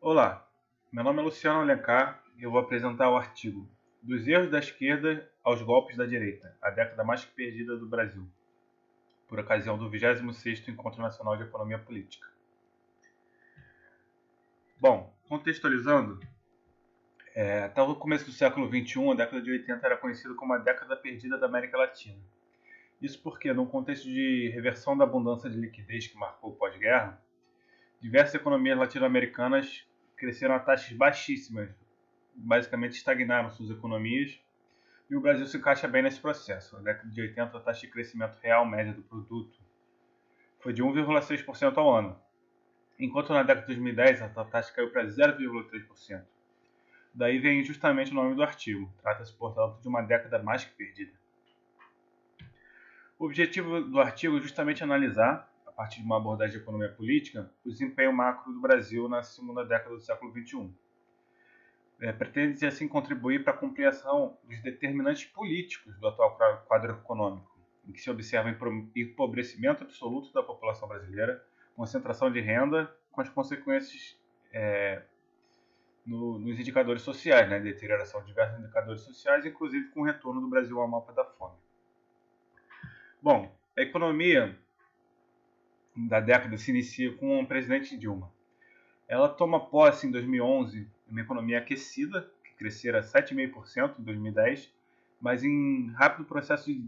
Olá, meu nome é Luciano Alencar e eu vou apresentar o artigo Dos erros da esquerda aos golpes da direita, a década mais perdida do Brasil, por ocasião do 26º Encontro Nacional de Economia Política. Bom, contextualizando, até o começo do século XXI, a década de 80 era conhecida como a década perdida da América Latina. Isso porque, num contexto de reversão da abundância de liquidez que marcou o pós-guerra, diversas economias latino-americanas cresceram a taxas baixíssimas, basicamente estagnaram suas economias, e o Brasil se encaixa bem nesse processo. Na década de 80, a taxa de crescimento real média do produto foi de 1,6% ao ano, enquanto na década de 2010 a taxa caiu para 0,3%. Daí vem justamente o nome do artigo. Trata-se, portanto, de uma década mais que perdida. O objetivo do artigo é justamente analisar, a partir de uma abordagem de economia política, o desempenho macro do Brasil na segunda década do século XXI. Pretende assim contribuir para a compreensão dos determinantes políticos do atual quadro econômico, em que se observa empobrecimento absoluto da população brasileira, concentração de renda, com as consequências nos indicadores sociais, né? Deterioração de diversos indicadores sociais, inclusive com o retorno do Brasil ao mapa da fome. Bom, a economia da década se inicia com o presidente Dilma. Ela toma posse em 2011 uma economia aquecida, que crescera 7,5% em 2010, mas em rápido processo de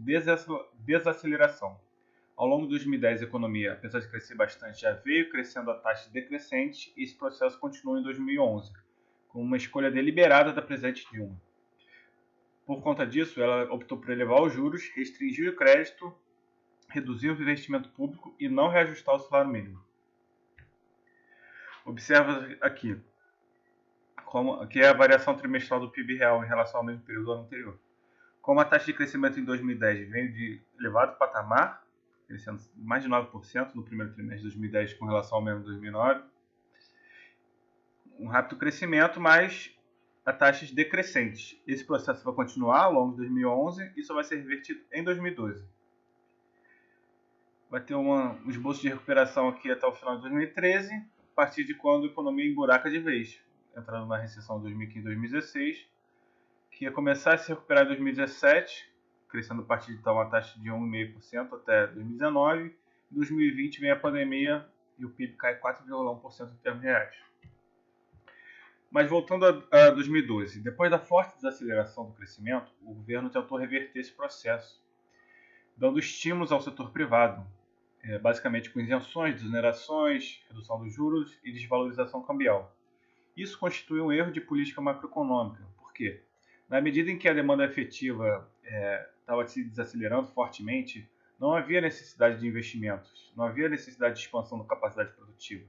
desaceleração. Ao longo de 2010, a economia, apesar de crescer bastante, já veio crescendo a taxa decrescente e esse processo continuou em 2011, com uma escolha deliberada da presidente Dilma. Por conta disso, ela optou por elevar os juros, restringir o crédito, reduzir o investimento público e não reajustar o salário mínimo. Observa aqui que é a variação trimestral do PIB real em relação ao mesmo período do ano anterior. Como a taxa de crescimento em 2010 veio de elevado patamar, crescendo mais de 9% no primeiro trimestre de 2010 com relação ao mesmo de 2009, um rápido crescimento, mas a taxas decrescentes. Esse processo vai continuar ao longo de 2011 e só vai ser revertido em 2012. Vai ter um esboço de recuperação aqui até o final de 2013, a partir de quando a economia emburaca de vez, entrando na recessão de 2015 e 2016, que ia começar a se recuperar em 2017, crescendo a partir de então uma taxa de 1,5% até 2019. Em 2020 vem a pandemia e o PIB cai 4,1% em termos reais. Mas voltando a 2012, depois da forte desaceleração do crescimento, o governo tentou reverter esse processo, dando estímulos ao setor privado, basicamente com isenções, desonerações, redução dos juros e desvalorização cambial. Isso constitui um erro de política macroeconômica. Por quê? Na medida em que a demanda efetiva estava se desacelerando fortemente, não havia necessidade de investimentos, não havia necessidade de expansão da capacidade produtiva.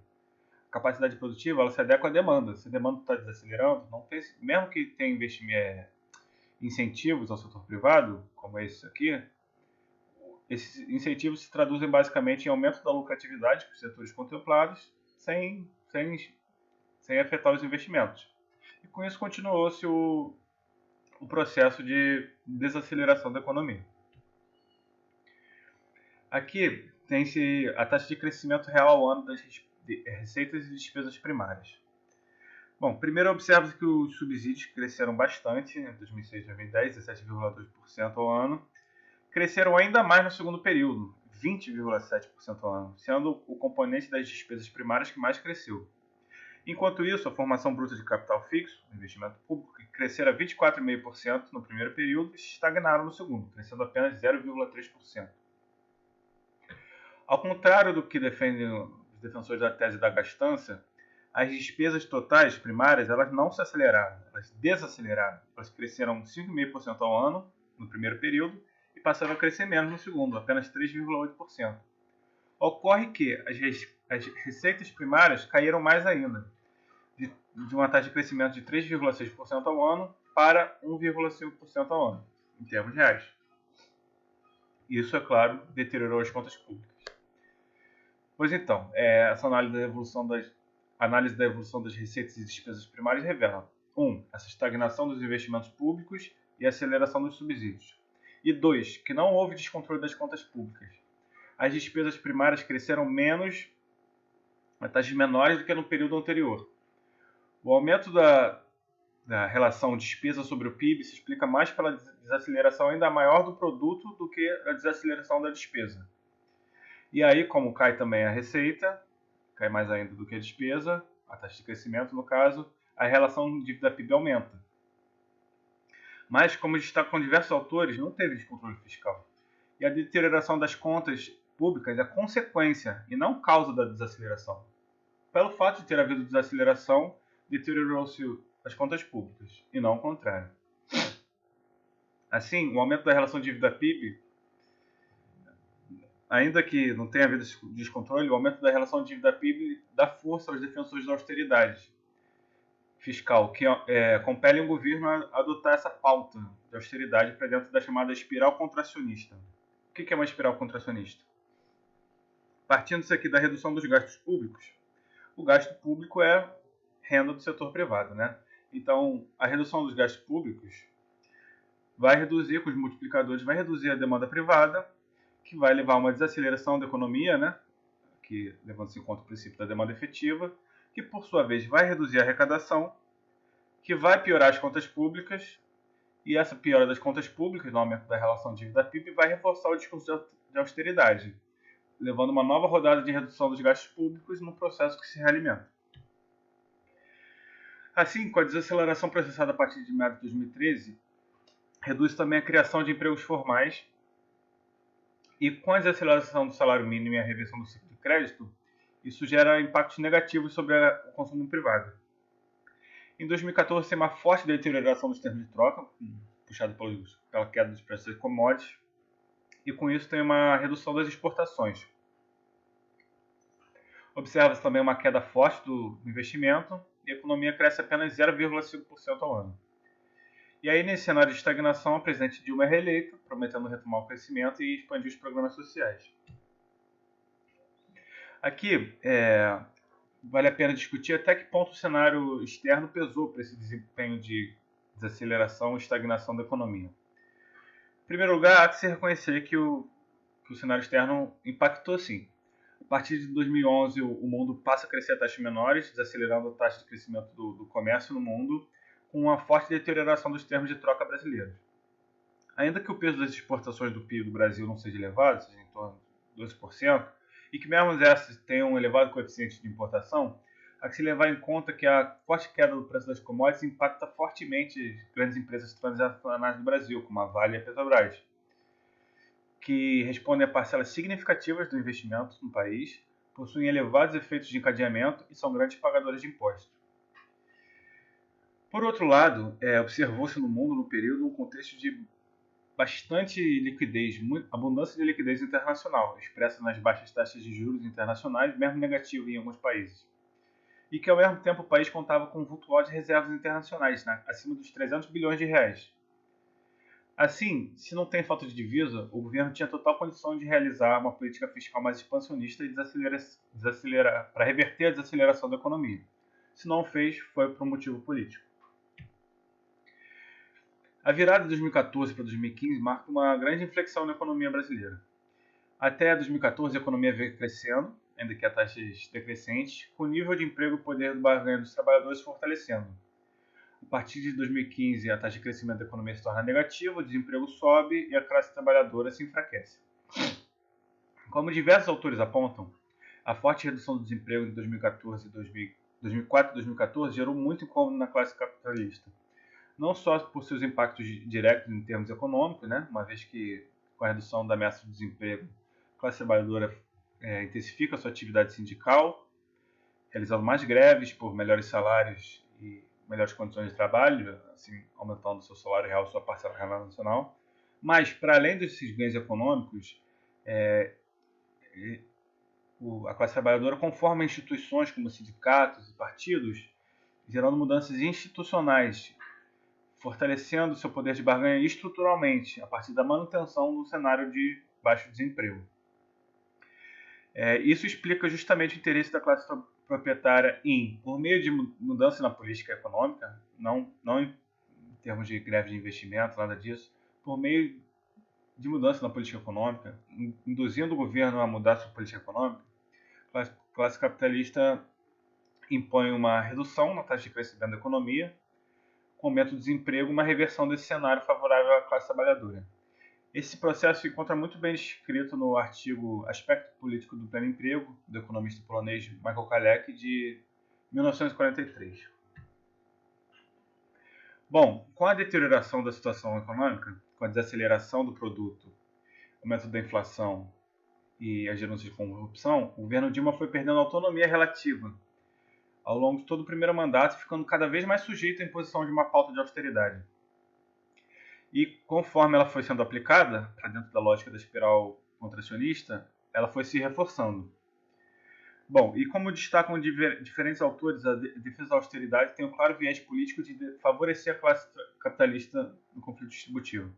A capacidade produtiva ela se adequa à demanda. Se a demanda está desacelerando, não tem, mesmo que tenha incentivos ao setor privado, como esse aqui, esses incentivos se traduzem basicamente em aumento da lucratividade para os setores contemplados, sem afetar os investimentos. E com isso continuou-se o processo de desaceleração da economia. Aqui tem-se a taxa de crescimento real ao ano das receitas e despesas primárias. Bom, primeiro observa que os subsídios cresceram bastante em 2006 e 2010, 17,2% ao ano. Cresceram ainda mais no segundo período, 20,7% ao ano, sendo o componente das despesas primárias que mais cresceu. Enquanto isso, a formação bruta de capital fixo, investimento público, que cresceram a 24,5% no primeiro período, estagnaram no segundo, crescendo apenas 0,3%. Ao contrário do que defendem os defensores da tese da gastança, as despesas totais primárias elas não se aceleraram, elas desaceleraram. Elas cresceram 5,5% ao ano no primeiro período e passaram a crescer menos no segundo, apenas 3,8%. Ocorre que as receitas primárias caíram mais ainda, de uma taxa de crescimento de 3,6% ao ano para 1,5% ao ano, em termos reais. Isso, é claro, deteriorou as contas públicas. Pois então, essa análise da evolução das receitas e despesas primárias revela 1. Essa estagnação dos investimentos públicos e aceleração dos subsídios. E 2. Que não houve descontrole das contas públicas. As despesas primárias cresceram menos, a taxas menores do que no período anterior. O aumento da relação despesa sobre o PIB se explica mais pela desaceleração ainda maior do produto do que a desaceleração da despesa. E aí, como cai também a receita, cai mais ainda do que a despesa, a taxa de crescimento no caso, a relação dívida-PIB aumenta. Mas, como destacam diversos autores, não teve descontrole fiscal. E a deterioração das contas públicas é consequência e não causa da desaceleração. Pelo fato de ter havido desaceleração, deteriorou-se as contas públicas, e não o contrário. Assim, o aumento da relação dívida-PIB, ainda que não tenha havido descontrole, o aumento da relação dívida-PIB dá força aos defensores da austeridade fiscal, que compelem o governo a adotar essa pauta de austeridade para dentro da chamada espiral contracionista. O que é uma espiral contracionista? Partindo-se aqui da redução dos gastos públicos, o gasto público é renda do setor privado, né? Então, a redução dos gastos públicos vai reduzir, com os multiplicadores, vai reduzir a demanda privada, que vai levar a uma desaceleração da economia, né? Que levando-se em conta o princípio da demanda efetiva, que por sua vez vai reduzir a arrecadação, que vai piorar as contas públicas, e essa piora das contas públicas, no aumento da relação dívida-PIB, vai reforçar o discurso de austeridade, levando uma nova rodada de redução dos gastos públicos num processo que se realimenta. Assim, com a desaceleração processada a partir de meados de 2013, reduz também a criação de empregos formais, e com a desaceleração do salário mínimo e a reversão do ciclo de crédito, isso gera impactos negativos sobre o consumo privado. Em 2014, tem uma forte deterioração dos termos de troca, puxado pela queda dos preços de commodities, e com isso tem uma redução das exportações. Observa-se também uma queda forte do investimento e a economia cresce apenas 0,5% ao ano. E aí, nesse cenário de estagnação, a presidente Dilma é reeleita, prometendo retomar o crescimento e expandir os programas sociais. Aqui, vale a pena discutir até que ponto o cenário externo pesou para esse desempenho de desaceleração e estagnação da economia. Em primeiro lugar, há que se reconhecer que o cenário externo impactou sim. A partir de 2011, o mundo passa a crescer a taxas menores, desacelerando a taxa de crescimento do comércio no mundo, com uma forte deterioração dos termos de troca brasileiros. Ainda que o peso das exportações do PIB do Brasil não seja elevado, seja em torno de 12%, e que mesmo essas tenham um elevado coeficiente de importação, há que se levar em conta que a forte queda do preço das commodities impacta fortemente as grandes empresas transacionais do Brasil, como a Vale e a Petrobras, que respondem a parcelas significativas do investimento no país, possuem elevados efeitos de encadeamento e são grandes pagadoras de impostos. Por outro lado, observou-se no mundo, no período, um contexto de bastante liquidez, abundância de liquidez internacional, expressa nas baixas taxas de juros internacionais, mesmo negativo em alguns países. E que, ao mesmo tempo, o país contava com vultuosas reservas internacionais, né, acima dos 300 bilhões de reais. Assim, se não tem falta de divisa, o governo tinha total condição de realizar uma política fiscal mais expansionista e desacelerar para reverter a desaceleração da economia. Se não fez, foi por um motivo político. A virada de 2014 para 2015 marca uma grande inflexão na economia brasileira. Até 2014, a economia veio crescendo, ainda que a taxas decrescentes, com o nível de emprego e poder do barganha dos trabalhadores se fortalecendo. A partir de 2015, a taxa de crescimento da economia se torna negativa, o desemprego sobe e a classe trabalhadora se enfraquece. Como diversos autores apontam, a forte redução do desemprego em 2004 e 2014 gerou muito incômodo na classe capitalista. Não só por seus impactos diretos em termos econômicos, né? Uma vez que com a redução da ameaça do desemprego, a classe trabalhadora intensifica a sua atividade sindical, realizando mais greves por melhores salários e melhores condições de trabalho, assim aumentando seu salário real, sua parcela real nacional. Mas, para além desses ganhos econômicos, a classe trabalhadora conforma instituições como sindicatos e partidos, gerando mudanças institucionais, fortalecendo seu poder de barganha estruturalmente, a partir da manutenção do cenário de baixo desemprego. Isso explica justamente o interesse da classe proprietária por meio de mudança na política econômica, não em termos de greve de investimento, nada disso, por meio de mudança na política econômica, induzindo o governo a mudar sua política econômica, a classe capitalista impõe uma redução na taxa de crescimento da economia, com aumento do desemprego, uma reversão desse cenário favorável à classe trabalhadora. Esse processo se encontra muito bem descrito no artigo Aspecto Político do Pleno Emprego, do economista polonês Michael Kalec, de 1943. Bom, com a deterioração da situação econômica, com a desaceleração do produto, aumento da inflação e as denúncias de corrupção, o governo Dilma foi perdendo autonomia relativa ao longo de todo o primeiro mandato, ficando cada vez mais sujeito à imposição de uma pauta de austeridade. E conforme ela foi sendo aplicada, para dentro da lógica da espiral contracionista, ela foi se reforçando. Bom, e como destacam diferentes autores, a defesa da austeridade tem um claro viés político de favorecer a classe capitalista no conflito distributivo.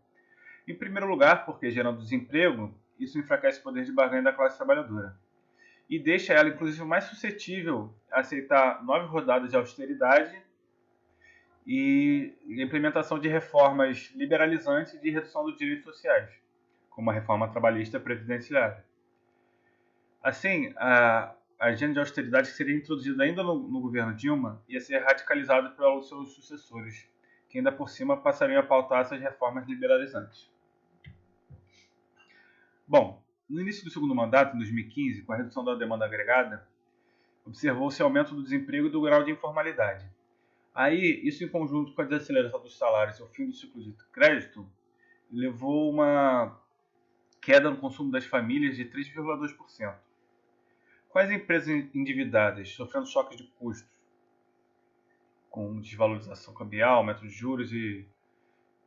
Em primeiro lugar, porque gerando desemprego, isso enfraquece o poder de barganha da classe trabalhadora e deixa ela, inclusive, mais suscetível a aceitar novas rodadas de austeridade e a implementação de reformas liberalizantes e de redução dos direitos sociais, como a reforma trabalhista previdenciária. Assim, a agenda de austeridade que seria introduzida ainda no governo Dilma ia ser radicalizada pelos seus sucessores, que ainda por cima passariam a pautar essas reformas liberalizantes. Bom, no início do segundo mandato, em 2015, com a redução da demanda agregada, observou-se aumento do desemprego e do grau de informalidade. Aí, isso em conjunto com a desaceleração dos salários e o fim do ciclo de crédito, levou uma queda no consumo das famílias de 3,2%. Com as empresas endividadas sofrendo choques de custos, com desvalorização cambial, aumento de juros e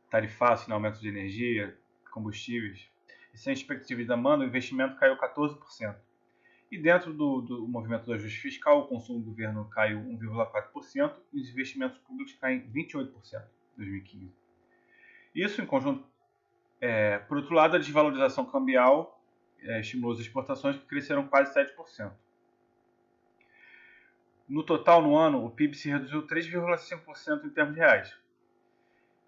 tarifaço, aumento de energia, combustíveis, e sem expectativa de demanda, o investimento caiu 14%. E dentro do movimento do ajuste fiscal, o consumo do governo caiu 1,4% e os investimentos públicos caem 28% em 2015. Isso, em conjunto, por outro lado, a desvalorização cambial estimulou as exportações, que cresceram quase 7%. No total, no ano, o PIB se reduziu 3,5% em termos reais.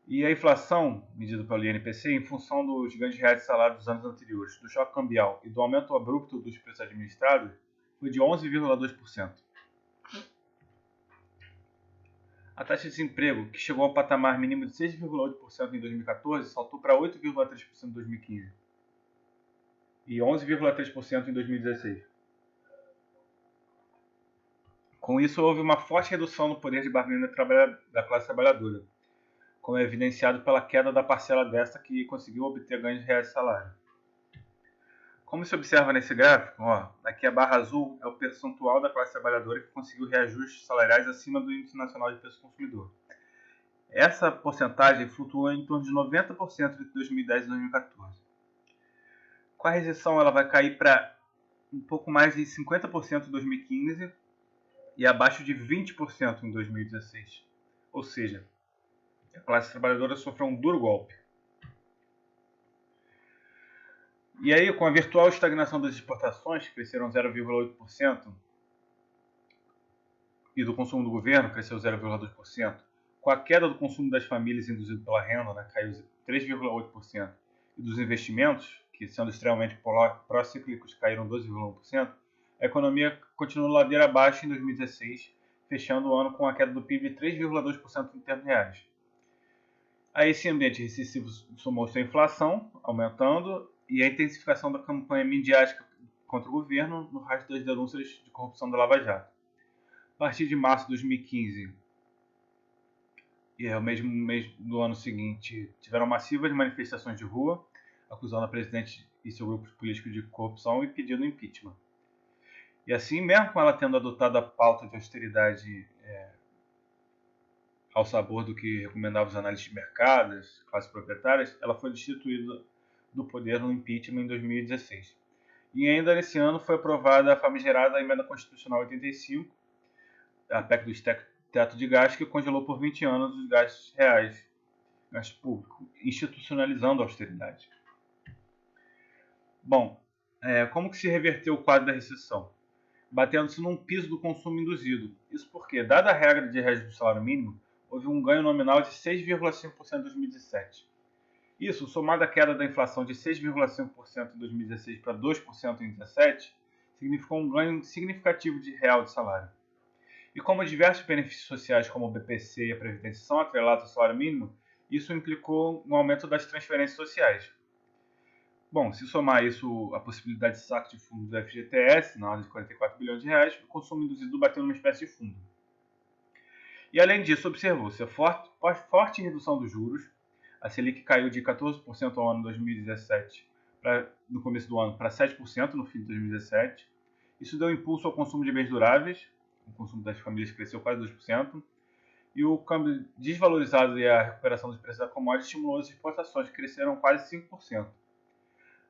E a inflação, medida pelo INPC, em função dos ganhos reais de salário dos anos anteriores, do choque cambial e do aumento abrupto dos preços administrados, foi de 11,2%. A taxa de desemprego, que chegou ao patamar mínimo de 6,8% em 2014, saltou para 8,3% em 2015 e 11,3% em 2016. Com isso, houve uma forte redução no poder de barganha da classe trabalhadora, como é evidenciado pela queda da parcela desta que conseguiu obter ganhos reais de salário. Como se observa nesse gráfico, aqui a barra azul é o percentual da classe trabalhadora que conseguiu reajustes salariais acima do Índice Nacional de Preço do Consumidor. Essa porcentagem flutuou em torno de 90% entre 2010 e 2014. Com a recessão, ela vai cair para um pouco mais de 50% em 2015 e abaixo de 20% em 2016. Ou seja, a classe trabalhadora sofreu um duro golpe. E aí, com a virtual estagnação das exportações, que cresceram 0,8%, e do consumo do governo, cresceu 0,2%, com a queda do consumo das famílias induzido pela renda, caiu 3,8%, e dos investimentos, que sendo extremamente pró-cíclicos, caíram 12,1%, a economia continuou ladeira abaixo em 2016, fechando o ano com a queda do PIB de 3,2% em termos reais. A esse ambiente recessivo somou-se a inflação, aumentando, e a intensificação da campanha midiática contra o governo no rastro das denúncias de corrupção da Lava Jato. A partir de março de 2015 e o mesmo mês do ano seguinte, tiveram massivas manifestações de rua, acusando a presidente e seu grupo político de corrupção e pedindo impeachment. E assim, mesmo com ela tendo adotado a pauta de austeridade ao sabor do que recomendavam os analistas de mercado, as classes proprietárias, ela foi destituída do poder no impeachment em 2016. E ainda nesse ano foi aprovada a famigerada Emenda Constitucional 85, a PEC do teto de gastos, que congelou por 20 anos os gastos reais, gasto público, institucionalizando a austeridade. Bom, como que se reverteu o quadro da recessão? Batendo-se num piso do consumo induzido. Isso porque, dada a regra de reajuste do salário mínimo, houve um ganho nominal de 6,5% em 2017. Isso, somado à queda da inflação de 6,5% em 2016 para 2% em 2017, significou um ganho significativo de real de salário. E como diversos benefícios sociais, como o BPC e a Previdência, são atrelados ao salário mínimo, isso implicou um aumento das transferências sociais. Bom, se somar isso à possibilidade de saque de fundo do FGTS, na ordem de 44 bilhões de reais, o consumo induzido bateu numa espécie de fundo. E além disso, observou-se a forte redução dos juros. A Selic caiu de 14% ao ano 2017, no começo do ano, para 7% no fim de 2017. Isso deu impulso ao consumo de bens duráveis. O consumo das famílias cresceu quase 2%. E o câmbio desvalorizado e a recuperação dos preços da commodity estimulou as exportações, que cresceram quase 5%.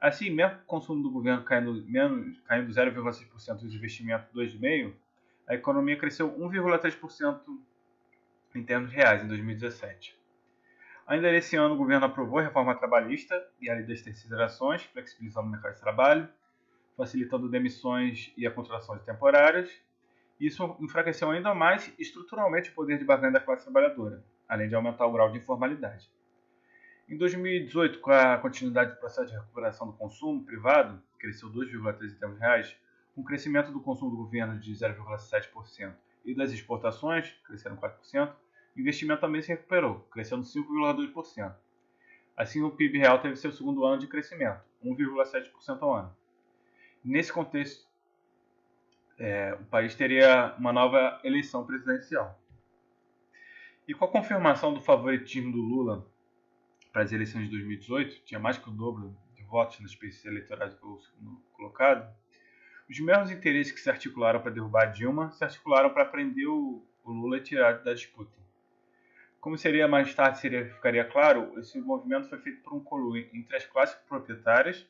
Assim, mesmo com o consumo do governo caindo 0,6% e os investimentos 2,5%, a economia cresceu 1,3% em termos reais em 2017. Ainda nesse ano, o governo aprovou a reforma trabalhista e a lei das terceirizações, flexibilizando o mercado de trabalho, facilitando demissões e a contratação de temporárias. Isso enfraqueceu ainda mais estruturalmente o poder de barganha da classe trabalhadora, além de aumentar o grau de informalidade. Em 2018, com a continuidade do processo de recuperação do consumo privado, que cresceu 2,3% em termos reais, com o crescimento do consumo do governo de 0,7% e das exportações, que cresceram 4%, o investimento também se recuperou, crescendo 5,2%. Assim, o PIB real teve seu segundo ano de crescimento, 1,7% ao ano. Nesse contexto, o país teria uma nova eleição presidencial. E com a confirmação do favoritismo do Lula para as eleições de 2018, tinha mais que o dobro de votos nas pesquisas eleitorais do segundo colocado, os mesmos interesses que se articularam para derrubar Dilma se articularam para prender o Lula e tirar da disputa. Como seria mais tarde ficaria claro, esse movimento foi feito por um conluio entre as classes proprietárias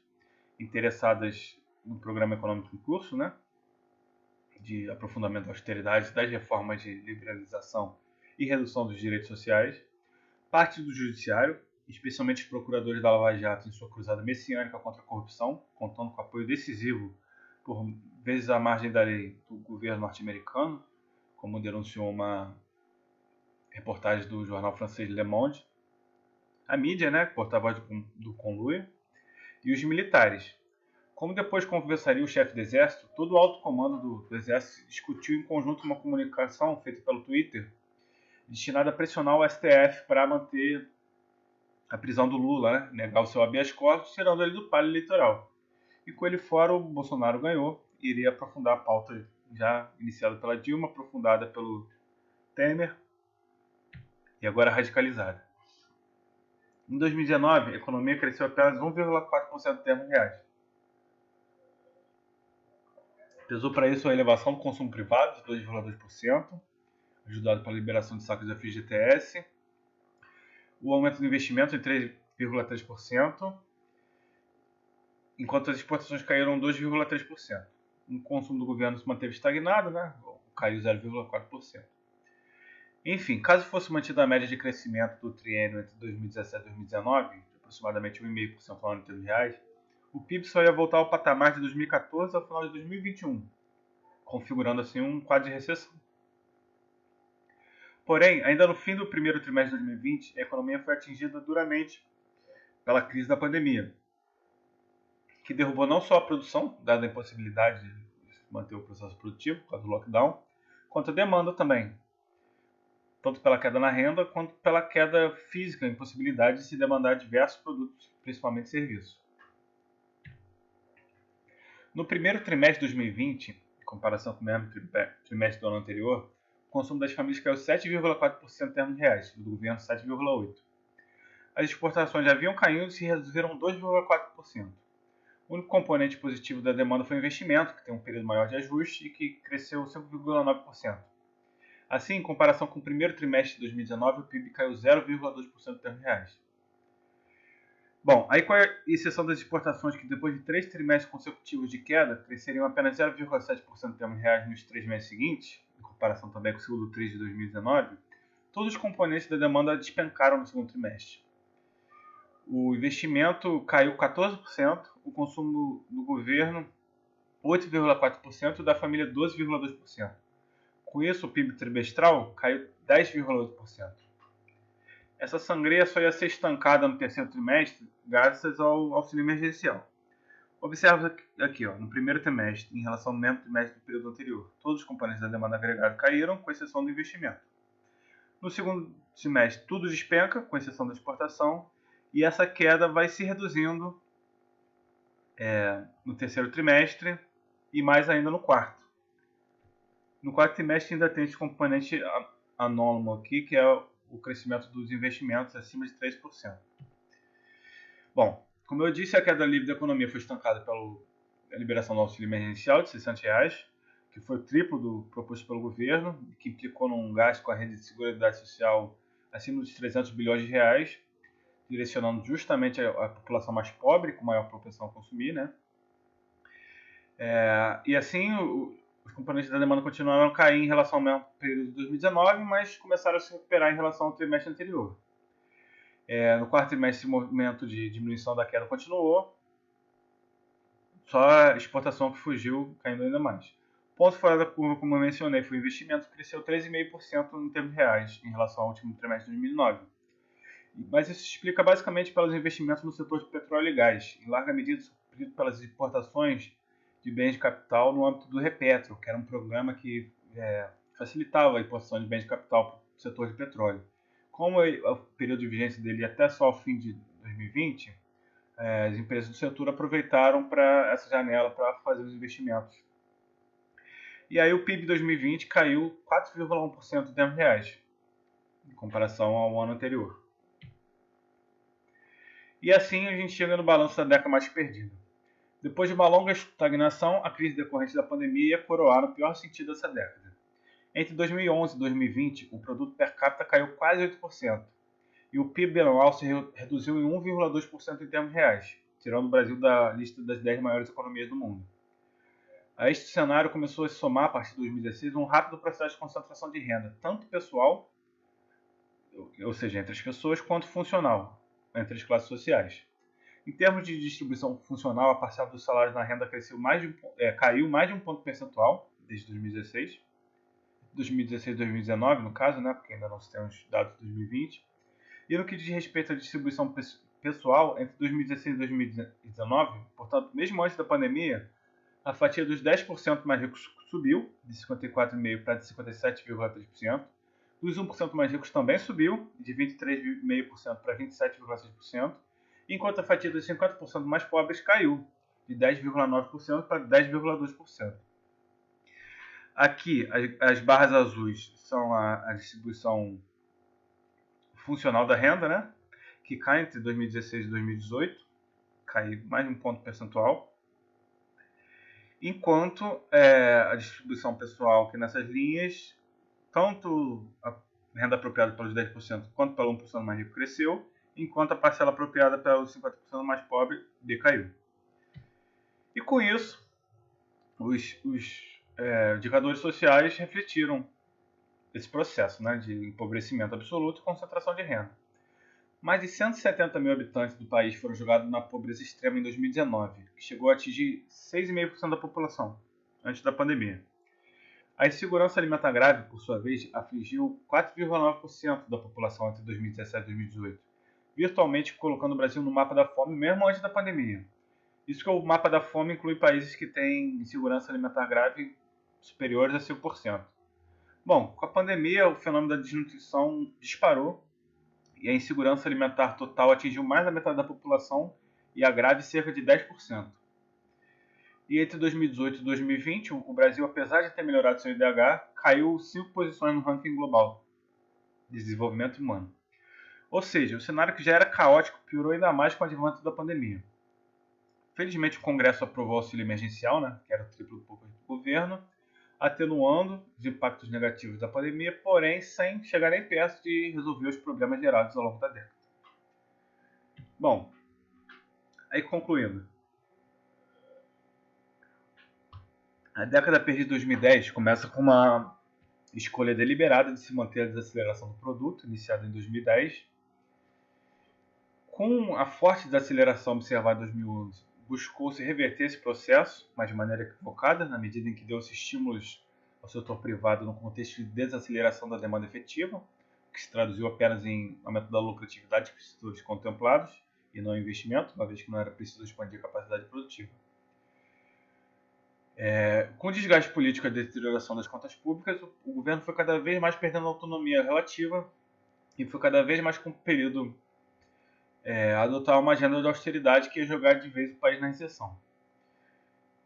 interessadas no programa econômico em curso, de aprofundamento da austeridade, das reformas de liberalização e redução dos direitos sociais, parte do judiciário, especialmente os procuradores da Lava Jato em sua cruzada messiânica contra a corrupção, contando com apoio decisivo, por vezes à margem da lei, do governo norte-americano, como denunciou uma reportagem do jornal francês Le Monde, a mídia, porta-voz do conluio, e os militares. Como depois conversaria o chefe do exército, todo o alto comando do exército discutiu em conjunto uma comunicação feita pelo Twitter, destinada a pressionar o STF para manter a prisão do Lula, negar o seu habeas corpus, tirando ele do palio eleitoral. E com ele fora, o Bolsonaro ganhou e iria aprofundar a pauta já iniciada pela Dilma, aprofundada pelo Temer e agora radicalizada. Em 2019, a economia cresceu apenas 1,4% em termos reais. Pesou para isso a elevação do consumo privado de 2,2%, ajudado pela liberação de sacos da FGTS, o aumento do investimento em 3,3%, enquanto as exportações caíram 2,3%. O consumo do governo se manteve estagnado, caiu 0,4%. Enfim, caso fosse mantida a média de crescimento do triênio entre 2017 e 2019, de aproximadamente 1,5% ao ano em termos reais, o PIB só ia voltar ao patamar de 2014 ao final de 2021, configurando assim um quadro de recessão. Porém, ainda no fim do primeiro trimestre de 2020, a economia foi atingida duramente pela crise da pandemia, que derrubou não só a produção, dada a impossibilidade de manter o processo produtivo por causa do lockdown, quanto a demanda também, tanto pela queda na renda quanto pela queda física, a impossibilidade de se demandar diversos produtos, principalmente serviços. No primeiro trimestre de 2020, em comparação com o mesmo trimestre do ano anterior, o consumo das famílias caiu 7,4% em termos reais, do governo 7,8%. As exportações já vinham caindo e se reduziram 2,4%. O único componente positivo da demanda foi o investimento, que tem um período maior de ajuste e que cresceu 5,9%. Assim, em comparação com o primeiro trimestre de 2019, o PIB caiu 0,2% em termos reais. Bom, aí com a exceção das exportações que depois de 3 trimestres consecutivos de queda, cresceriam apenas 0,7% em termos reais nos 3 meses seguintes, em comparação também com o segundo TRI de 2019, todos os componentes da demanda despencaram no segundo trimestre. O investimento caiu 14%, o consumo do governo 8,4% e o da família 12,2%. Com isso, o PIB trimestral caiu 10,8%. Essa sangria só ia ser estancada no terceiro trimestre graças ao auxílio emergencial. Observa aqui, no primeiro trimestre, em relação ao mesmo trimestre do período anterior, todos os componentes da demanda agregada caíram, com exceção do investimento. No segundo semestre, tudo despenca, com exceção da exportação, e essa queda vai se reduzindo no terceiro trimestre e mais ainda no quarto. No quarto trimestre ainda tem esse componente anômalo aqui, que é o crescimento dos investimentos acima de 3%. Bom, como eu disse, a queda livre da economia foi estancada pela liberação do auxílio emergencial de R$ 600, que foi o triplo do proposto pelo governo, que implicou num gasto com a rede de seguridade social acima dos 300 bilhões de reais, direcionando justamente a população mais pobre, com maior propensão a consumir, né? E assim, os componentes da demanda continuaram a cair em relação ao mesmo período de 2019, mas começaram a se recuperar em relação ao trimestre anterior. No quarto trimestre, esse movimento de diminuição da queda continuou, só a exportação que fugiu, caindo ainda mais. Ponto fora da curva, como eu mencionei, foi o investimento, que cresceu 13,5% em termos reais em relação ao último trimestre de 2009. Mas isso se explica basicamente pelos investimentos no setor de petróleo e gás, em larga medida suprido pelas exportações de bens de capital no âmbito do Repetro, que era um programa que facilitava a importação de bens de capital para o setor de petróleo. Como o período de vigência dele ia até só o fim de 2020, as empresas do setor aproveitaram para essa janela para fazer os investimentos. E aí o PIB de 2020 caiu 4,1% em termos reais, em comparação ao ano anterior. E assim a gente chega no balanço da década mais perdida. Depois de uma longa estagnação, a crise decorrente da pandemia ia coroar no pior sentido dessa década. Entre 2011 e 2020, o produto per capita caiu quase 8%, e o PIB anual se reduziu em 1,2% em termos reais, tirando o Brasil da lista das 10 maiores economias do mundo. A este cenário começou a se somar, a partir de 2016, um rápido processo de concentração de renda, tanto pessoal, ou seja, entre as pessoas, quanto funcional, entre as classes sociais. Em termos de distribuição funcional, a parcela dos salários na renda caiu mais de um ponto percentual desde 2016. 2016 e 2019, no caso, né, porque ainda não se tem os dados de 2020. E no que diz respeito à distribuição pessoal, entre 2016 e 2019, portanto, mesmo antes da pandemia, a fatia dos 10% mais ricos subiu, de 54,5% para de 57,3%. Dos 1% mais ricos também subiu, de 23,5% para 27,6%. Enquanto a fatia dos 50% mais pobres caiu, de 10,9% para 10,2%. Aqui, as barras azuis são a distribuição funcional da renda, né? Que cai entre 2016 e 2018, cai mais de um ponto percentual. Enquanto a distribuição pessoal, que nessas linhas, tanto a renda apropriada pelos 10% quanto pelo 1% mais rico cresceu, enquanto a parcela apropriada pelos 50% mais pobre decaiu. E com isso, os indicadores sociais refletiram esse processo, né, de empobrecimento absoluto e concentração de renda. Mais de 170 mil habitantes do país foram jogados na pobreza extrema em 2019, que chegou a atingir 6,5% da população, antes da pandemia. A insegurança alimentar grave, por sua vez, afligiu 4,9% da população entre 2017 e 2018, virtualmente colocando o Brasil no mapa da fome mesmo antes da pandemia. Isso que o mapa da fome inclui países que têm insegurança alimentar grave superiores a 5%. Bom, com a pandemia, o fenômeno da desnutrição disparou e a insegurança alimentar total atingiu mais da metade da população e a grave cerca de 10%. E entre 2018 e 2020, o Brasil, apesar de ter melhorado seu IDH, caiu 5 posições no ranking global de desenvolvimento humano. Ou seja, o cenário que já era caótico piorou ainda mais com o advento da pandemia. Felizmente, o Congresso aprovou o auxílio emergencial, né, que era o triplo do governo, atenuando os impactos negativos da pandemia, porém sem chegar nem perto de resolver os problemas gerados ao longo da década. Bom, aí concluindo. A década perdida de 2010 começa com uma escolha deliberada de se manter a desaceleração do produto, iniciada em 2010. Com a forte desaceleração observada em 2011, buscou-se reverter esse processo, mas de maneira equivocada, na medida em que deu-se estímulos ao setor privado no contexto de desaceleração da demanda efetiva, que se traduziu apenas em aumento da lucratividade dos setores contemplados e não em investimento, uma vez que não era preciso expandir a capacidade produtiva. Com o desgaste político e a deterioração das contas públicas, o governo foi cada vez mais perdendo autonomia relativa e foi cada vez mais compelido a adotar uma agenda de austeridade que ia jogar de vez o país na recessão.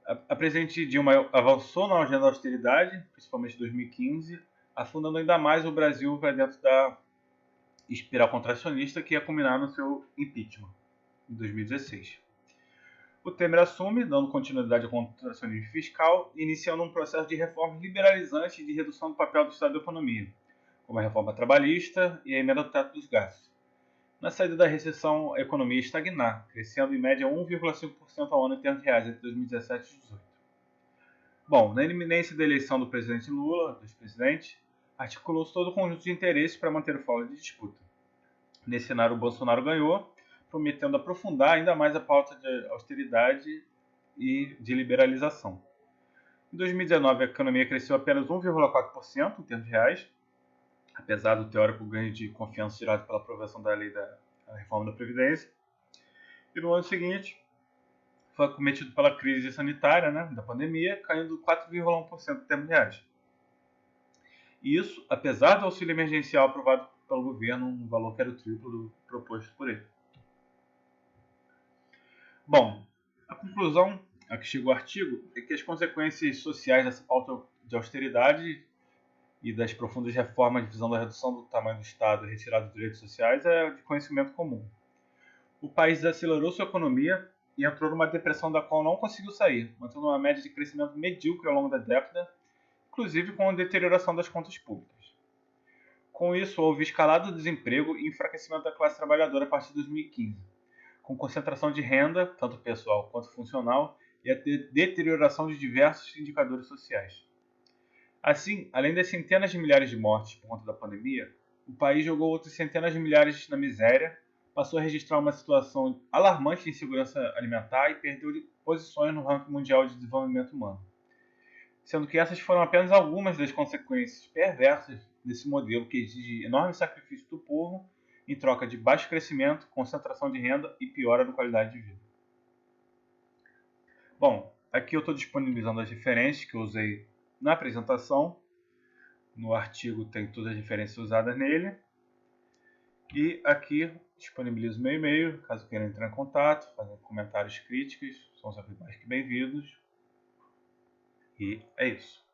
A presidente Dilma avançou na agenda da austeridade, principalmente em 2015, afundando ainda mais o Brasil para dentro da espiral contracionista que ia culminar no seu impeachment em 2016. O Temer assume, dando continuidade ao contracionismo fiscal, iniciando um processo de reformas liberalizantes e de redução do papel do Estado da economia, como a reforma trabalhista e a emenda do teto dos gastos. Na saída da recessão, a economia ia estagnar, crescendo em média 1,5% ao ano em termos reais entre 2017 e 2018. Bom, na iminência da eleição do presidente Lula, do ex-presidente, articulou-se todo o conjunto de interesses para manter o fórum de disputa. Nesse cenário, o Bolsonaro ganhou, prometendo aprofundar ainda mais a pauta de austeridade e de liberalização. Em 2019, a economia cresceu apenas 1,4% em termos reais, apesar do teórico ganho de confiança gerado pela aprovação da lei da reforma da Previdência. E no ano seguinte, foi acometido pela crise sanitária, da pandemia, caindo 4,1% em termos reais. E isso, apesar do auxílio emergencial aprovado pelo governo, um valor que era o triplo do proposto por ele. Bom, a conclusão a que chega o artigo é que as consequências sociais dessa pauta de austeridade e das profundas reformas de visão da redução do tamanho do Estado e retirada dos direitos sociais é de conhecimento comum. O país desacelerou sua economia e entrou numa depressão da qual não conseguiu sair, mantendo uma média de crescimento medíocre ao longo da década, inclusive com a deterioração das contas públicas. Com isso, houve escalada do desemprego e enfraquecimento da classe trabalhadora a partir de 2015, com concentração de renda, tanto pessoal quanto funcional, e a deterioração de diversos indicadores sociais. Assim, além das centenas de milhares de mortes por conta da pandemia, o país jogou outras centenas de milhares na miséria, passou a registrar uma situação alarmante de insegurança alimentar e perdeu posições no ranking mundial de desenvolvimento humano. Sendo que essas foram apenas algumas das consequências perversas desse modelo que exige enorme sacrifício do povo em troca de baixo crescimento, concentração de renda e piora na qualidade de vida. Bom, aqui eu estou disponibilizando as referências que eu usei na apresentação. No artigo tem todas as referências usadas nele. E aqui disponibilizo meu e-mail, caso queiram entrar em contato, fazer comentários, críticas, são sempre mais que bem-vindos. E é isso.